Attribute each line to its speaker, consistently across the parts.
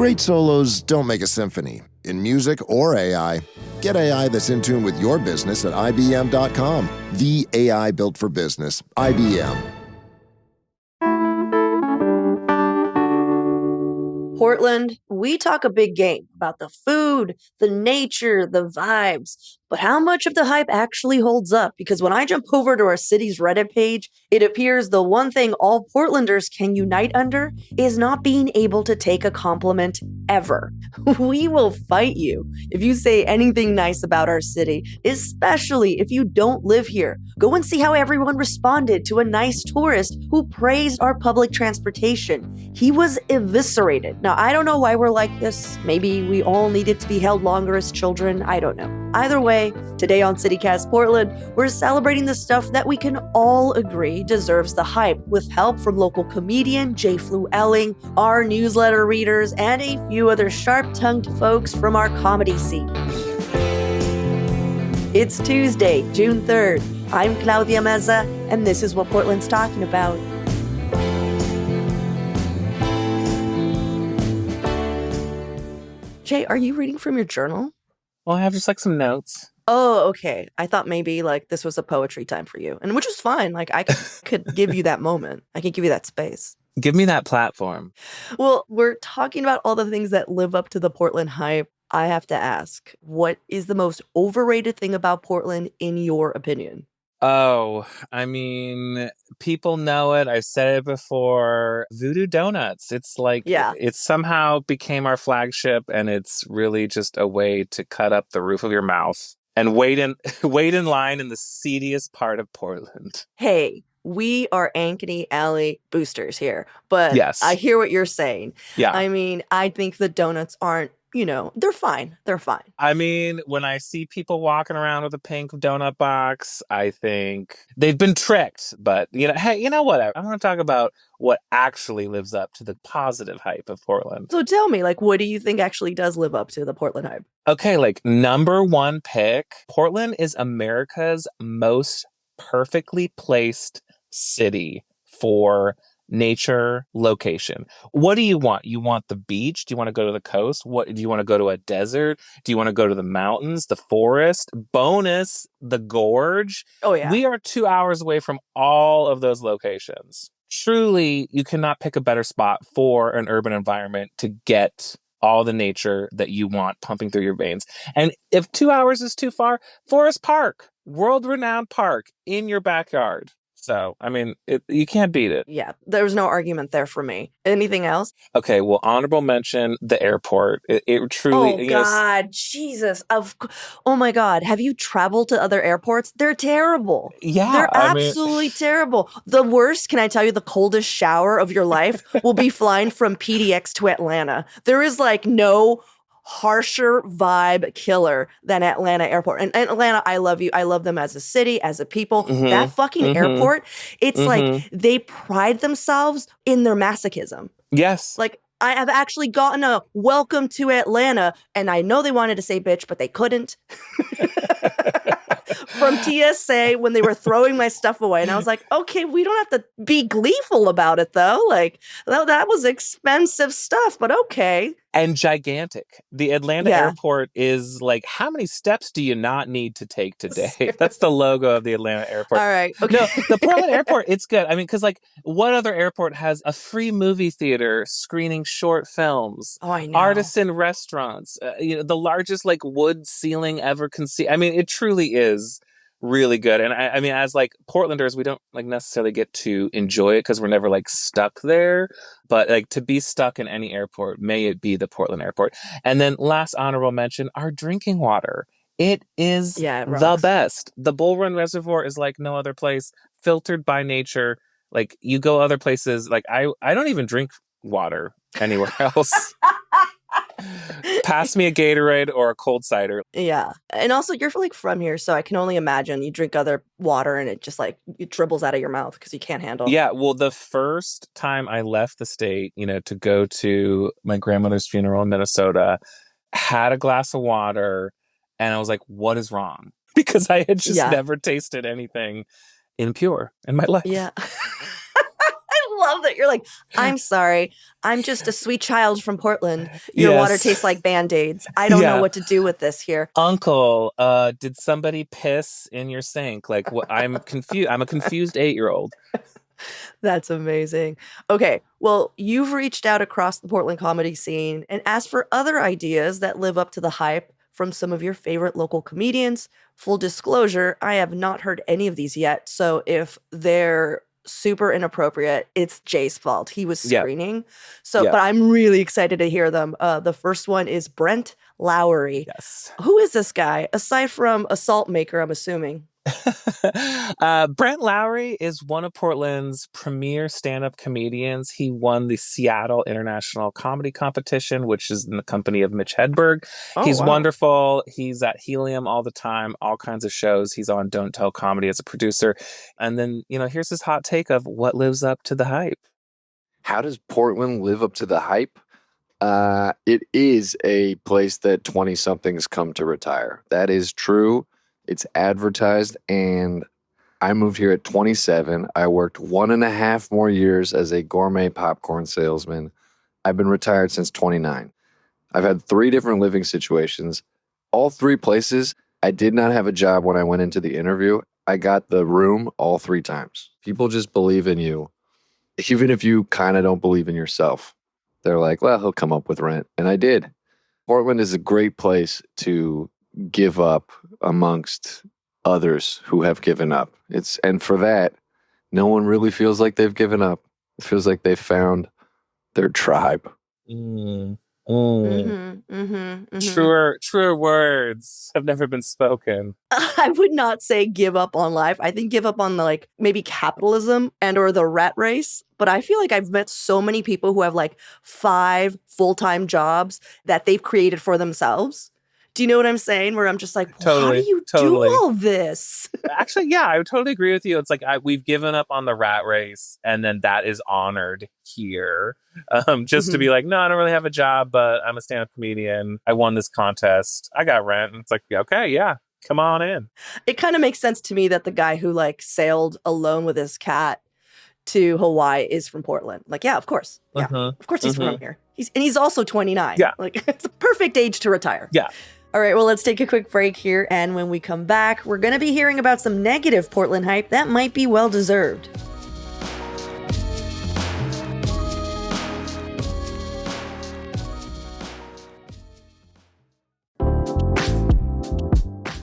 Speaker 1: Great solos don't make a symphony. In music or AI, get AI that's in tune with your business at IBM.com. The AI built for business. IBM.
Speaker 2: Portland, we talk a big game about the food, the nature, the vibes, but how much of the hype actually holds up? Because when I jump over to our city's Reddit page, it appears the one thing all Portlanders can unite under is not being able to take a compliment ever. We will fight you if you say anything nice about our city, especially if you don't live here. Go and see how everyone responded to a nice tourist who praised our public transportation. He was eviscerated. Now, I don't know why we're like this. Maybe we all needed to be held longer as children. I don't know. Either way, today on CityCast Portland, we're celebrating the stuff that we can all agree deserves the hype, with help from local comedian Jay Flewelling, our newsletter readers, and a few other sharp-tongued folks from our comedy scene. It's Tuesday, June 3rd. I'm Claudia Meza, and this is what Portland's talking about. Jay, are you reading from your journal?
Speaker 3: Well, I have just like some notes.
Speaker 2: Oh, okay. I thought maybe like this was a poetry time for you, and which is fine. Like I could give you that moment. I can give you that space.
Speaker 3: Give me that platform.
Speaker 2: Well, we're talking about all the things that live up to the Portland hype. I have to ask, what is the most overrated thing about Portland in your opinion?
Speaker 3: Oh, I mean, people know it. I've said it before. Voodoo Donuts. It's like, it somehow became our flagship, and it's really just a way to cut up the roof of your mouth and wait in line in the seediest part of Portland.
Speaker 2: Hey, we are Ankeny Alley boosters here, but
Speaker 3: yes.
Speaker 2: I hear what you're saying.
Speaker 3: Yeah.
Speaker 2: I mean, I think the donuts aren't, they're fine. They're fine.
Speaker 3: I mean, when I see people walking around with a pink donut box, I think they've been tricked. But, hey, you know what? I want to talk about what actually lives up to the positive hype of Portland.
Speaker 2: So tell me, what do you think actually does live up to the Portland hype?
Speaker 3: Okay, number one pick, Portland is America's most perfectly placed city for nature location. What do you want? You want the beach? Do you want to go to the coast? What do you want to go to a desert? Do you want to go to the mountains, the forest? Bonus, the gorge.
Speaker 2: Oh yeah.
Speaker 3: We are 2 hours away from all of those locations. Truly, you cannot pick a better spot for an urban environment to get all the nature that you want pumping through your veins. And if 2 hours is too far, Forest Park, world-renowned park in your backyard. So, I mean, you can't beat it.
Speaker 2: Yeah, there's no argument there for me. Anything else?
Speaker 3: Okay, well, honorable mention, the airport. It truly...
Speaker 2: Oh, God, Jesus. Oh, my God. Have you traveled to other airports? They're terrible.
Speaker 3: Yeah.
Speaker 2: They're absolutely terrible. The worst, can I tell you, the coldest shower of your life will be flying from PDX to Atlanta. There is no harsher vibe killer than Atlanta airport. And Atlanta, I love you. I love them as a city, as a people.
Speaker 3: Mm-hmm.
Speaker 2: That fucking airport, it's like they pride themselves in their masochism.
Speaker 3: Yes.
Speaker 2: I have actually gotten a welcome to Atlanta, and I know they wanted to say bitch, but they couldn't. From TSA when they were throwing my stuff away. And I was like, okay, we don't have to be gleeful about it, though. That was expensive stuff, but okay.
Speaker 3: And gigantic. The Atlanta airport is how many steps do you not need to take today? That's the logo of the Atlanta airport.
Speaker 2: All right. Okay.
Speaker 3: No, the Portland airport, it's good. I mean, because what other airport has a free movie theater screening short films?
Speaker 2: Oh, I know.
Speaker 3: Artisan restaurants, the largest wood ceiling ever conceived. I mean, it truly is really good. And I mean, as Portlanders, we don't necessarily get to enjoy it because we're never stuck there. But to be stuck in any airport, may it be the Portland airport. And then last honorable mention, our drinking water. It is the best. The Bull Run Reservoir is like no other place, filtered by nature. You go other places, I don't even drink water anywhere else. Pass me a Gatorade or a cold cider.
Speaker 2: Yeah. And also, you're from here, so I can only imagine you drink other water and it just it dribbles out of your mouth because you can't handle it.
Speaker 3: Yeah. Well, the first time I left the state, to go to my grandmother's funeral in Minnesota, had a glass of water, and I was like, what is wrong? Because I had just never tasted anything impure in my life.
Speaker 2: Yeah. I love it. You're like, I'm sorry. I'm just a sweet child from Portland. Your water
Speaker 3: Yes.
Speaker 2: tastes like Band-Aids. I don't know
Speaker 3: Yeah.
Speaker 2: what to do with this here.
Speaker 3: Uncle, did somebody piss in your sink? Like, what? I'm confused. I'm a confused 8-year-old.
Speaker 2: That's amazing. Okay, well, you've reached out across the Portland comedy scene and asked for other ideas that live up to the hype from some of your favorite local comedians. Full disclosure, I have not heard any of these yet, so if they're super inappropriate, it's Jay's fault. He was
Speaker 3: Yeah.
Speaker 2: screening. So,
Speaker 3: Yeah.
Speaker 2: but I'm really excited to hear them. The first one is Brent Lowry.
Speaker 3: Yes.
Speaker 2: Who is this guy? Aside from a salt maker, I'm assuming.
Speaker 3: Brent Lowry is one of Portland's premier stand-up comedians. He won the Seattle International Comedy Competition, which is in the company of Mitch Hedberg.
Speaker 2: Oh,
Speaker 3: He's
Speaker 2: wow.
Speaker 3: wonderful. He's at Helium all the time, all kinds of shows. He's on Don't Tell Comedy as a producer. And then, here's his hot take of what lives up to the hype.
Speaker 4: How does Portland live up to the hype? It is a place that 20-somethings come to retire. That is true. It's advertised, and I moved here at 27. I worked 1.5 more years as a gourmet popcorn salesman. I've been retired since 29. I've had 3 different living situations. All 3 places, I did not have a job when I went into the interview. I got the room all 3 times. People just believe in you, even if you kind of don't believe in yourself. They're like, well, he'll come up with rent. And I did. Portland is a great place to give up amongst others who have given up. And for that, no one really feels like they've given up. It feels like they've found their tribe.
Speaker 3: Truer words have never been spoken.
Speaker 2: I would not say give up on life. I think give up on maybe capitalism and or the rat race. But I feel like I've met so many people who have 5 full-time jobs that they've created for themselves. Do you know what I'm saying? Where I'm just like, how do you do all this?
Speaker 3: Actually, yeah, I would totally agree with you. It's like we've given up on the rat race, and then that is honored here. Just to be like, no, I don't really have a job, but I'm a stand-up comedian. I won this contest. I got rent. And it's like, okay, yeah, come on in.
Speaker 2: It kind of makes sense to me that the guy who sailed alone with his cat to Hawaii is from Portland. Yeah, of course. Yeah, of course he's from here. He's also 29.
Speaker 3: Yeah.
Speaker 2: It's a perfect age to retire.
Speaker 3: Yeah.
Speaker 2: All right, well, let's take a quick break here. And when we come back, we're going to be hearing about some negative Portland hype that might be well-deserved.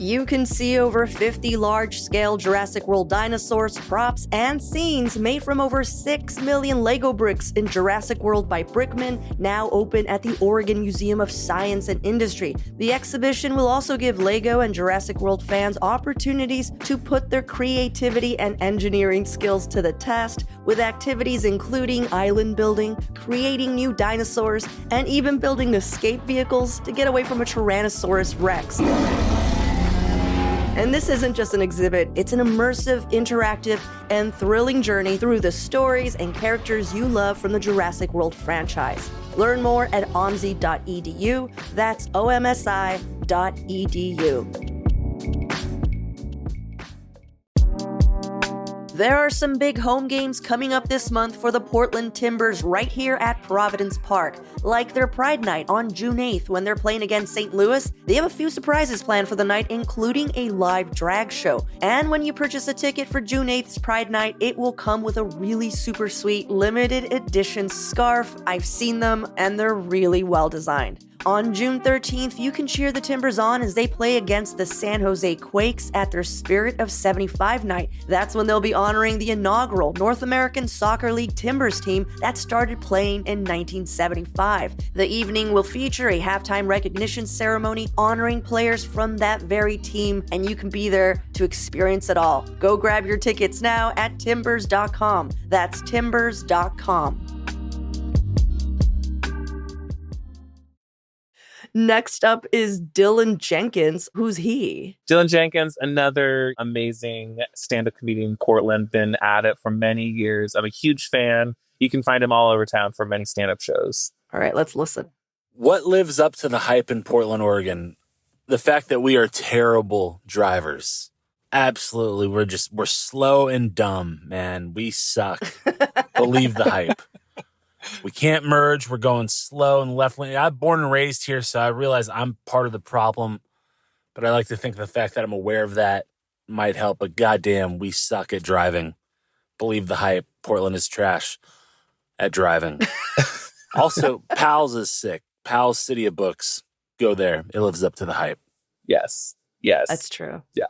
Speaker 2: You can see over 50 large-scale Jurassic World dinosaurs, props, and scenes made from over 6 million Lego bricks in Jurassic World by Brickman, now open at the Oregon Museum of Science and Industry. The exhibition will also give Lego and Jurassic World fans opportunities to put their creativity and engineering skills to the test, with activities including island building, creating new dinosaurs, and even building escape vehicles to get away from a Tyrannosaurus Rex. And this isn't just an exhibit, it's an immersive, interactive, and thrilling journey through the stories and characters you love from the Jurassic World franchise. Learn more at omsi.edu. That's omsi.edu. There are some big home games coming up this month for the Portland Timbers right here at Providence Park, like their Pride Night on June 8th when they're playing against St. Louis. They have a few surprises planned for the night, including a live drag show. And when you purchase a ticket for June 8th's Pride Night, it will come with a really super sweet limited edition scarf. I've seen them and they're really well designed. On June 13th, you can cheer the Timbers on as they play against the San Jose Quakes at their Spirit of 75 night. That's when they'll be honoring the inaugural North American Soccer League Timbers team that started playing in 1975. The evening will feature a halftime recognition ceremony honoring players from that very team, and you can be there to experience it all. Go grab your tickets now at timbers.com. That's timbers.com. Next up is Dylan Jenkins. Who's he?
Speaker 3: Dylan Jenkins, another amazing stand-up comedian in Portland, been at it for many years. I'm a huge fan. You can find him all over town for many stand-up shows.
Speaker 2: All right, let's listen.
Speaker 5: What lives up to the hype in Portland, Oregon? The fact that we are terrible drivers. Absolutely. We're slow and dumb, man. We suck. Believe the hype. We can't merge. We're going slow and left wing. I'm born and raised here, so I realize I'm part of the problem. But I like to think the fact that I'm aware of that might help. But goddamn, we suck at driving. Believe the hype. Portland is trash at driving. Also, Pals is sick. Pals, City of Books. Go there. It lives up to the hype.
Speaker 3: Yes.
Speaker 2: That's true.
Speaker 3: Yeah.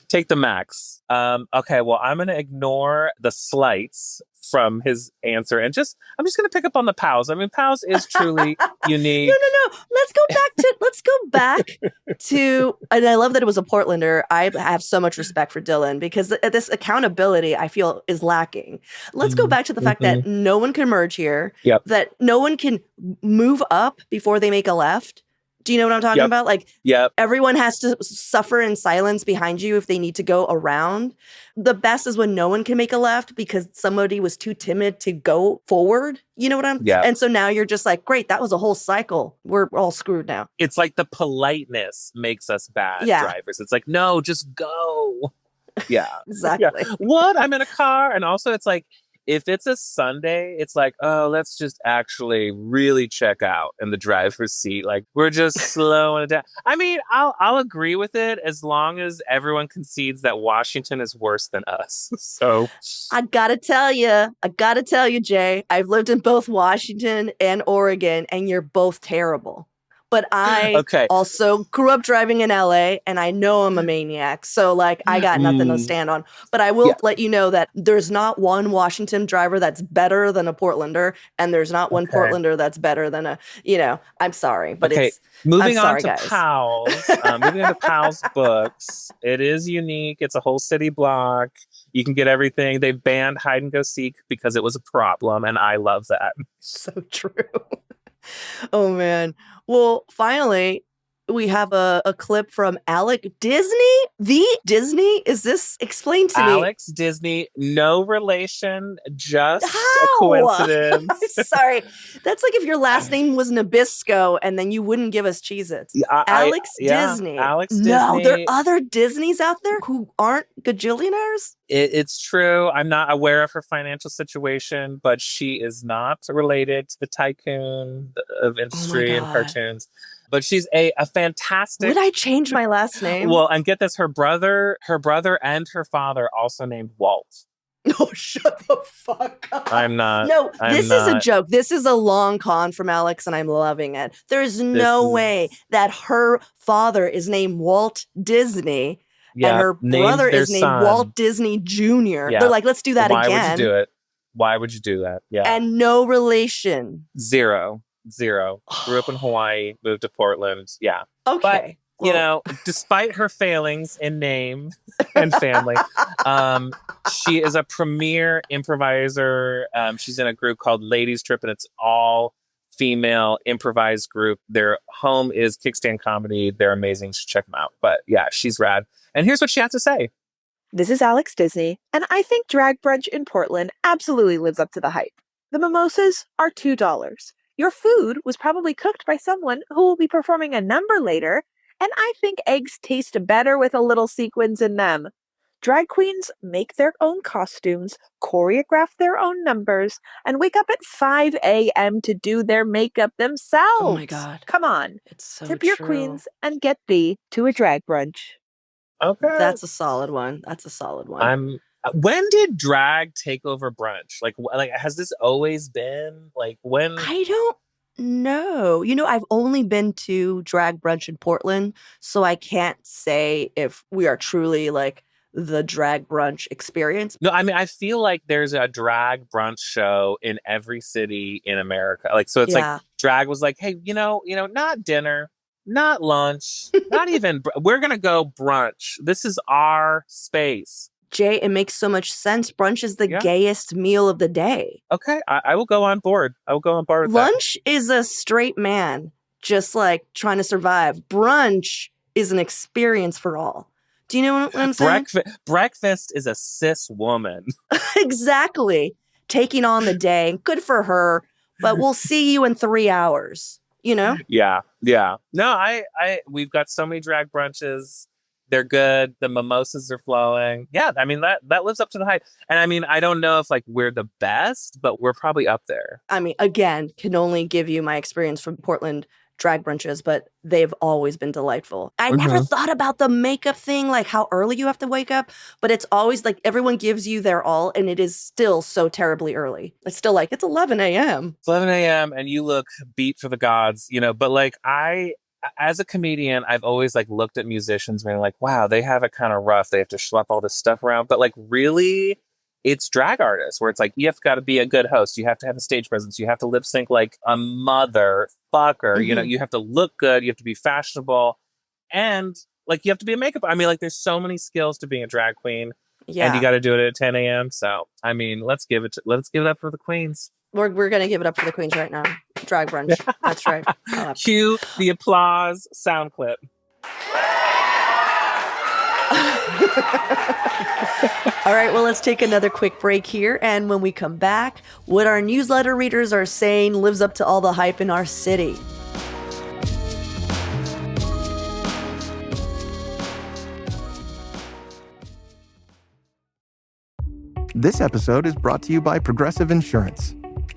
Speaker 3: Take the max. Okay, well, I'm going to ignore the slights from his answer and I'm just going to pick up on the Pals. I mean, Pals is truly unique.
Speaker 2: No. Let's go back to, and I love that it was a Portlander. I have so much respect for Dylan because this accountability I feel is lacking. Let's go back to the fact that no one can merge here.
Speaker 3: Yep.
Speaker 2: That no one can move up before they make a left. Do you know what I'm talking about? Like, everyone has to suffer in silence behind you if they need to go around. The best is when no one can make a left because somebody was too timid to go forward. You know what I'm?
Speaker 3: Yeah.
Speaker 2: And so now you're just like, great, that was a whole cycle. We're all screwed now.
Speaker 3: It's like the politeness makes us bad drivers. It's like, no, just go. Yeah.
Speaker 2: Exactly.
Speaker 3: Yeah. What? I'm in a car. And also it's like, if it's a Sunday, it's like, oh, let's just actually really check out in the driver's seat. Like, we're just slowing it down. I mean, I'll agree with it as long as everyone concedes that Washington is worse than us. So
Speaker 2: I gotta tell you, Jay, I've lived in both Washington and Oregon, and you're both terrible. But I also grew up driving in LA and I know I'm a maniac. So like I got nothing to stand on. But I will let you know that there's not one Washington driver that's better than a Portlander. And there's not one Portlander that's better than I'm sorry. But
Speaker 3: moving on to Pals. Moving on to Pals books. It is unique. It's a whole city block. You can get everything. They banned hide and go seek because it was a problem. And I love that.
Speaker 2: So true. Oh, man. Well, finally, we have a clip from Alec Disney. The Disney? Is this explained to me?
Speaker 3: Alex Disney, no relation, just a coincidence.
Speaker 2: I'm sorry. That's like if your last name was Nabisco and then you wouldn't give us Cheez-Its. Alex Disney.
Speaker 3: Alex Disney.
Speaker 2: No, there are other Disneys out there who aren't gajillionaires?
Speaker 3: It's true. I'm not aware of her financial situation, but she is not related to the tycoon of industry and cartoons. But she's a fantastic.
Speaker 2: Would I change my last name?
Speaker 3: Well, and get this, her brother and her father also named Walt.
Speaker 2: No, shut the fuck up.
Speaker 3: I'm not.
Speaker 2: No, this is a joke. This is a long con from Alex, and I'm loving it. There's no way that her father is named Walt Disney and her brother is named Walt Disney Jr. Yeah. They're like, let's do that again.
Speaker 3: Why would you do it? Why would you do that? Yeah.
Speaker 2: And no relation.
Speaker 3: Zero. Grew up in Hawaii, moved to Portland. Yeah.
Speaker 2: Okay.
Speaker 3: But, despite her failings in name and family, she is a premier improviser. She's in a group called Ladies Trip, and it's all female improvised group. Their home is Kickstand Comedy. They're amazing. So check them out. But yeah, she's rad. And here's what she has to say.
Speaker 6: This is Alex Disney, and I think drag brunch in Portland absolutely lives up to the hype. The mimosas are $2. Your food was probably cooked by someone who will be performing a number later, and I think eggs taste better with a little sequins in them. Drag queens make their own costumes, choreograph their own numbers, and wake up at 5 a.m. to do their makeup themselves.
Speaker 2: Oh my God.
Speaker 6: Come on.
Speaker 2: It's so
Speaker 6: Tip
Speaker 2: true.
Speaker 6: your queens and get thee to a drag brunch.
Speaker 3: Okay.
Speaker 2: That's a solid one.
Speaker 3: When did drag take over brunch? Like has this always been like when?
Speaker 2: I don't know. I've only been to drag brunch in Portland, so I can't say if we are truly like the drag brunch experience.
Speaker 3: No, I mean, I feel like there's a drag brunch show in every city in America. Like, so it's like drag was like, hey, not dinner, not lunch, not even, we're going to go brunch. This is our space.
Speaker 2: Jay, it makes so much sense. Brunch is the gayest meal of the day.
Speaker 3: Okay, I will go on board. I will go on board with
Speaker 2: Lunch is a straight man just like trying to survive. Brunch is an experience for all. Do you know what I'm saying?
Speaker 3: Breakfast is a cis woman.
Speaker 2: Exactly. Taking on the day. Good for her. But we'll see you in 3 hours.
Speaker 3: Yeah. No, we've got so many drag brunches. They're good. The mimosas are flowing. Yeah, I mean, that lives up to the hype. And I mean, I don't know if like we're the best, but we're probably up there.
Speaker 2: I mean, again, can only give you my experience from Portland drag brunches, but they've always been delightful. I never thought about the makeup thing, like how early you have to wake up, but it's always like everyone gives you their all, and it is still so terribly early. It's still like, it's 11 a.m.
Speaker 3: It's 11 a.m. and you look beat for the gods, you know, but like as a comedian, I've always like looked at musicians and been like, wow, they have it kind of rough. They have to schlep all this stuff around. But like really, it's drag artists where it's like, you have got to be a good host. You have to have a stage presence. You have to lip sync like a motherfucker. You know, you have to look good. You have to be fashionable. And like, you have to be a makeup. I mean, like there's so many skills to being a drag queen.
Speaker 2: Yeah.
Speaker 3: And you got to do it at 10 a.m. So, I mean, let's give it up for the queens.
Speaker 2: We're going to give it up for the queens right now. Drag brunch. That's right.
Speaker 3: Cue the applause sound clip.
Speaker 2: All right, well, let's take another quick break here. And when we come back, what our newsletter readers are saying lives up to all the hype in our city.
Speaker 7: This episode is brought to you by Progressive Insurance.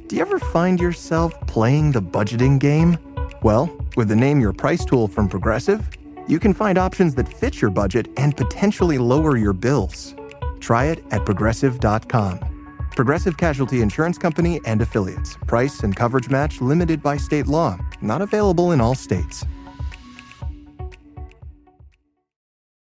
Speaker 7: Do you ever find yourself playing the budgeting game? Well, with the Name Your Price tool from Progressive, you can find options that fit your budget and potentially lower your bills. Try it at Progressive.com. Progressive Casualty Insurance Company and Affiliates. Price and coverage match limited by state law. Not available in all states.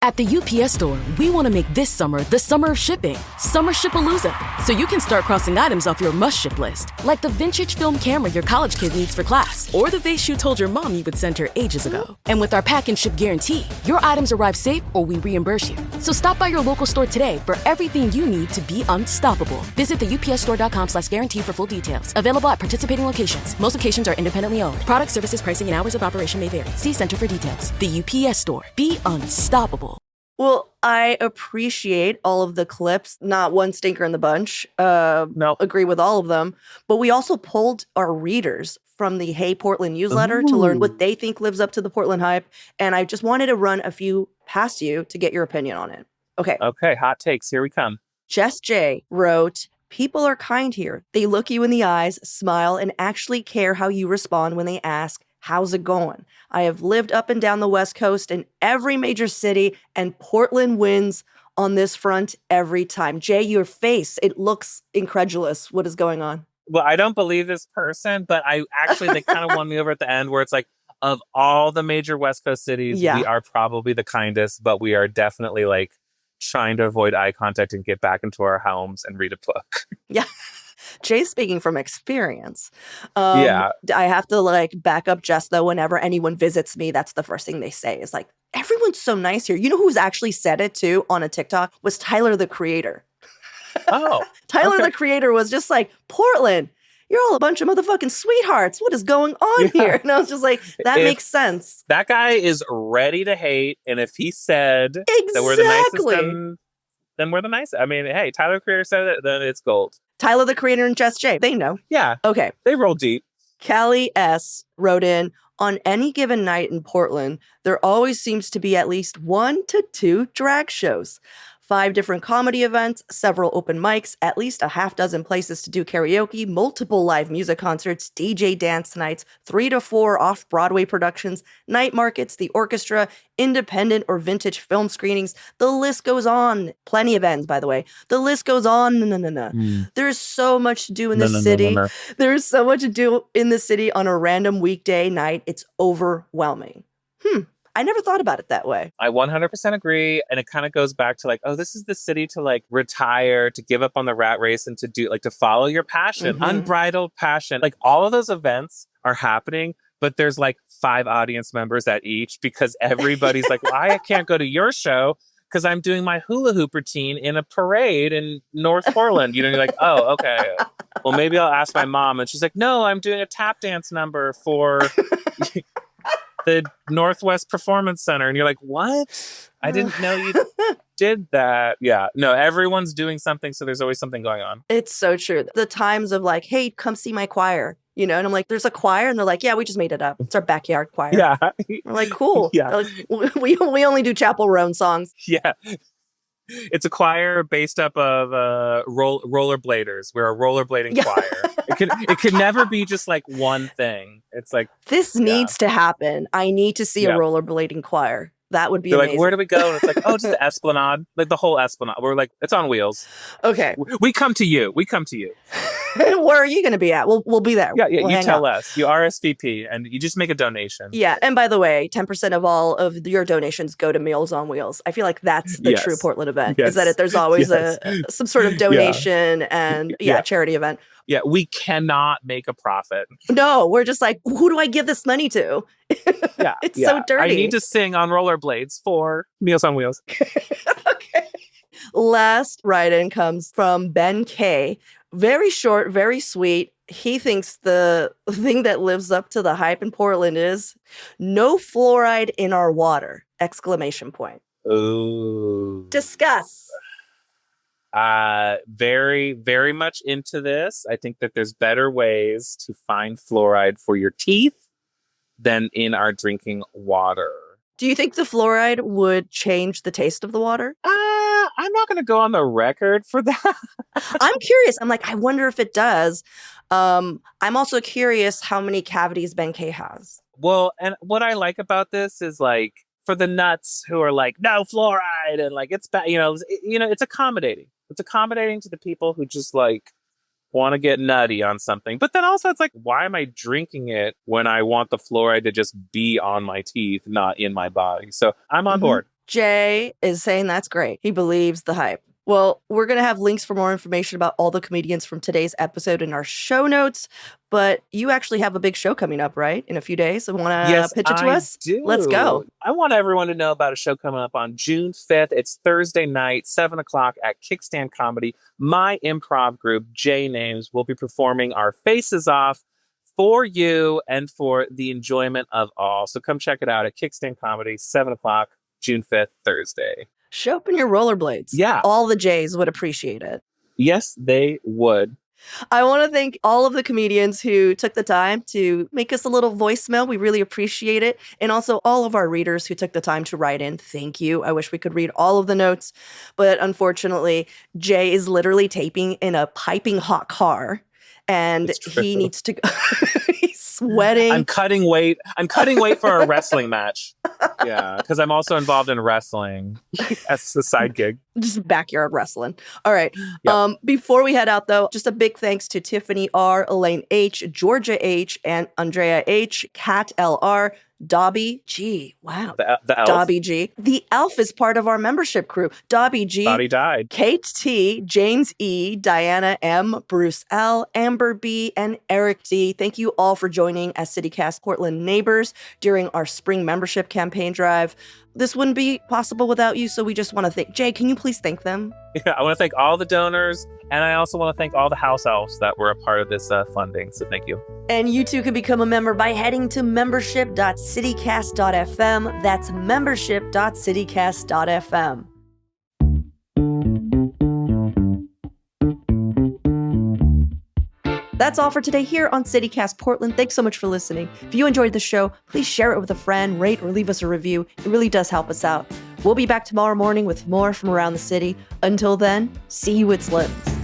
Speaker 8: At the UPS Store, we want to make this summer the summer of shipping. Summer Shipalooza. So you can start crossing items off your must-ship list. Like the vintage film camera your college kid needs for class. Or the vase you told your mom you would send her ages ago. And with our pack and ship guarantee, your items arrive safe or we reimburse you. So stop by your local store today for everything you need to be unstoppable. Visit the upsstore.com/guarantee for full details. Available at participating locations. Most locations are independently owned. Product, services, pricing, and hours of operation may vary. See Center for details. The UPS Store. Be unstoppable.
Speaker 2: Well, I appreciate all of the clips. Not one stinker in the bunch. No. Agree with all of them. But we also polled our readers from the Hey Portland newsletter to learn what they think lives up to the Portland hype. And I just wanted to run a few past you to get your opinion on it. Okay.
Speaker 3: Okay, hot takes. Here we come.
Speaker 2: Jess J wrote, "People are kind here. They look you in the eyes, smile, and actually care how you respond when they ask, 'How's it going?' I have lived up and down the West Coast in every major city, and Portland wins on this front every time." Jay, your face, it looks incredulous. What is going on?
Speaker 3: Well, I don't believe this person, but they kind of won me over at the end where it's like, of all the major West Coast cities, we are probably the kindest, but we are definitely like trying to avoid eye contact and get back into our homes and read a book.
Speaker 2: Yeah. Jay's speaking from experience.
Speaker 3: Yeah.
Speaker 2: I have to like back up Jess though. Whenever anyone visits me, that's the first thing they say is like, everyone's so nice here. You know who's actually said it too on a TikTok was Tyler, the Creator.
Speaker 3: Oh,
Speaker 2: Tyler, the Creator was just like, "Portland, you're all a bunch of motherfucking sweethearts. What is going on here?" And I was just like, that makes sense.
Speaker 3: That guy is ready to hate. And if he said that we're the nicest, then we're the nicest. I mean, hey, Tyler, Creator said it, then it's gold.
Speaker 2: Tyler, the Creator, and Jess J. They know.
Speaker 3: Yeah.
Speaker 2: Okay.
Speaker 3: They roll deep.
Speaker 2: Callie S. wrote in, "On any given night in Portland, there always seems to be at least 1 to 2 drag shows. 5 different comedy events, several open mics, at least a half dozen places to do karaoke, multiple live music concerts, DJ dance nights, 3 to 4 off-Broadway productions, night markets, the orchestra, independent or vintage film screenings. The list goes on. Plenty of ends, by the way. The list goes on. There's so much to do in this city. There's so much to do in the city on a random weekday night. It's overwhelming." I never thought about it that way.
Speaker 3: I 100% agree. And it kind of goes back to like, oh, this is the city to like retire, to give up on the rat race and to do like to follow your passion, unbridled passion. Like all of those events are happening, but there's like 5 audience members at each because everybody's like, well, I can't go to your show because I'm doing my hula hoop routine in a parade in North Portland. You know, you're like, oh, okay. Well, maybe I'll ask my mom. And she's like, no, I'm doing a tap dance number for the Northwest Performance Center. And you're like, what? I didn't know you did that. Yeah. No, everyone's doing something. So there's always something going on.
Speaker 2: It's so true. The times of like, hey, come see my choir. you know? And I'm like, there's a choir? And they're like, yeah, we just made it up. It's our backyard choir.
Speaker 3: Yeah.
Speaker 2: We're like, cool.
Speaker 3: Yeah.
Speaker 2: They're like, we only do Chapel Roan songs.
Speaker 3: Yeah. It's a choir based up of rollerbladers. We're a rollerblading choir. It could never be just like one thing. It's like
Speaker 2: this needs to happen. I need to see a rollerblading choir. That would be
Speaker 3: They're
Speaker 2: amazing.
Speaker 3: like, where do we go? And it's like, oh, just the Esplanade. Like the whole Esplanade. We're like, it's on wheels.
Speaker 2: Okay.
Speaker 3: We come to you. We come to you.
Speaker 2: Where are you going to be at? We'll be there.
Speaker 3: Yeah,
Speaker 2: We'll
Speaker 3: you tell
Speaker 2: out.
Speaker 3: us. You RSVP and you just make a donation.
Speaker 2: Yeah. And by the way, 10% of all of your donations go to Meals on Wheels. I feel like that's the true Portland event, is that there's always some sort of donation and charity event.
Speaker 3: Yeah, we cannot make a profit.
Speaker 2: No, we're just like, who do I give this money to? It's so dirty.
Speaker 3: I need to sing on rollerblades for Meals on Wheels.
Speaker 2: Okay. Last write-in comes from Ben K. Very short, very sweet. He thinks the thing that lives up to the hype in Portland is no fluoride in our water! !
Speaker 3: Ooh.
Speaker 2: Discuss.
Speaker 3: Very, very much into this. I think that there's better ways to find fluoride for your teeth than in our drinking water.
Speaker 2: Do you think the fluoride would change the taste of the water?
Speaker 3: I'm not going to go on the record for that.
Speaker 2: I'm curious. I'm like, I wonder if it does. I'm also curious how many cavities Ben K has.
Speaker 3: Well, and what I like about this is like, for the nuts who are like, no fluoride, and like, it's bad, it's accommodating. It's accommodating to the people who just like want to get nutty on something. But then also it's like, why am I drinking it when I want the fluoride to just be on my teeth, not in my body? So I'm on board.
Speaker 2: Jay is saying that's great. He believes the hype. Well, we're going to have links for more information about all the comedians from today's episode in our show notes. But you actually have a big show coming up, right? In a few days. Want to pitch it to us?
Speaker 3: Do.
Speaker 2: Let's go.
Speaker 3: I want everyone to know about a show coming up on June 5th. It's Thursday night, 7 o'clock at Kickstand Comedy. My improv group, J Names, will be performing our Faces Off for you and for the enjoyment of all. So come check it out at Kickstand Comedy, 7 o'clock, June 5th, Thursday.
Speaker 2: Show up in your rollerblades.
Speaker 3: Yeah.
Speaker 2: All the Jays would appreciate it.
Speaker 3: Yes, they would.
Speaker 2: I want to thank all of the comedians who took the time to make us a little voicemail. We really appreciate it. And also all of our readers who took the time to write in. Thank you. I wish we could read all of the notes. But unfortunately, Jay is literally taping in a piping hot car. And he needs to go. He's sweating.
Speaker 3: I'm cutting weight for a wrestling match. Yeah, because I'm also involved in wrestling as a side gig.
Speaker 2: Just backyard wrestling. All right.
Speaker 3: Yep.
Speaker 2: Before we head out, though, just a big thanks to Tiffany R., Elaine H., Georgia H., and Andrea H., Kat L.R., Dobby G. Wow.
Speaker 3: The elf.
Speaker 2: Dobby G. The elf is part of our membership crew. Dobby G.
Speaker 3: Body died.
Speaker 2: Kate T. James E. Diana M. Bruce L. Amber B. and Eric D. Thank you all for joining as CityCast Portland neighbors during our spring membership campaign drive. This wouldn't be possible without you, so we just want to thank... Jay, can you please thank them?
Speaker 3: Yeah, I want to thank all the donors, and I also want to thank all the house elves that were a part of this funding, so thank you.
Speaker 2: And you too can become a member by heading to membership.citycast.fm. That's membership.citycast.fm. That's all for today here on CityCast Portland. Thanks so much for listening. If you enjoyed the show, please share it with a friend, rate or leave us a review. It really does help us out. We'll be back tomorrow morning with more from around the city. Until then, see you at Slim's.